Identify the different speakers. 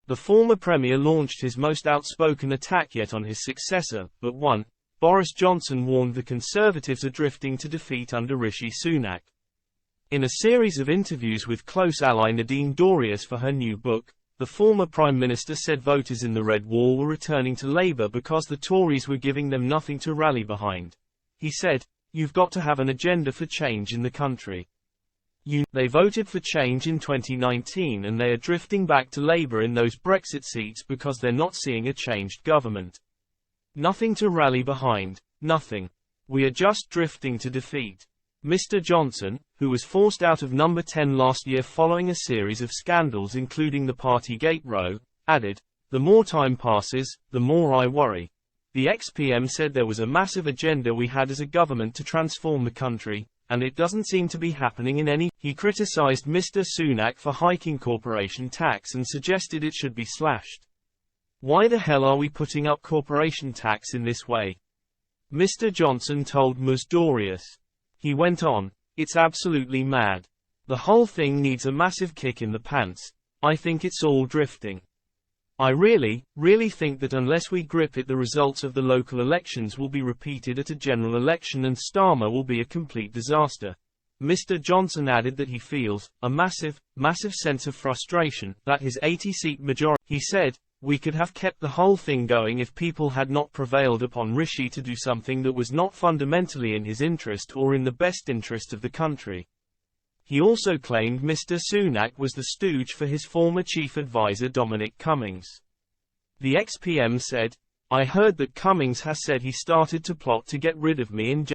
Speaker 1: The former Premier launched his most outspoken attack yet on his successor, but one. Boris Johnson warned the Conservatives are drifting to defeat under Rishi Sunak. In a series of interviews with close ally Nadine Dorries for her new book, the former Prime Minister said voters in the Red Wall were returning to Labour because the Tories were giving them nothing to rally behind. He said, "You've got to have an agenda for change in the country. They voted for change in 2019 and they are drifting back to Labour in those Brexit seats because they're not seeing a changed government. Nothing to rally behind, nothing. We are just drifting to defeat." Mr. Johnson, who was forced out of number 10 last year following a series of scandals including the Partygate row, added, "The more time passes, the more I worry." The ex-PM said there was a massive agenda we had as a government to transform the country, and it doesn't seem to be happening in any. He criticised Mr. Sunak for hiking corporation tax and suggested it should be slashed. "Why the hell are we putting up corporation tax in this way?" Mr. Johnson told Ms. Dorries. He went on, "It's absolutely mad. The whole thing needs a massive kick in the pants. I think it's all drifting. I really think that unless we grip it, the results of the local elections will be repeated at a general election and Starmer will be a complete disaster." Mr. Johnson added that he feels a massive sense of frustration that his 80-seat majority. He said, "We could have kept the whole thing going if people had not prevailed upon Rishi to do something that was not fundamentally in his interest or in the best interest of the country." He also claimed Mr. Sunak was the stooge for his former chief advisor Dominic Cummings. The ex-PM said, "I heard that Cummings has said he started to plot to get rid of me in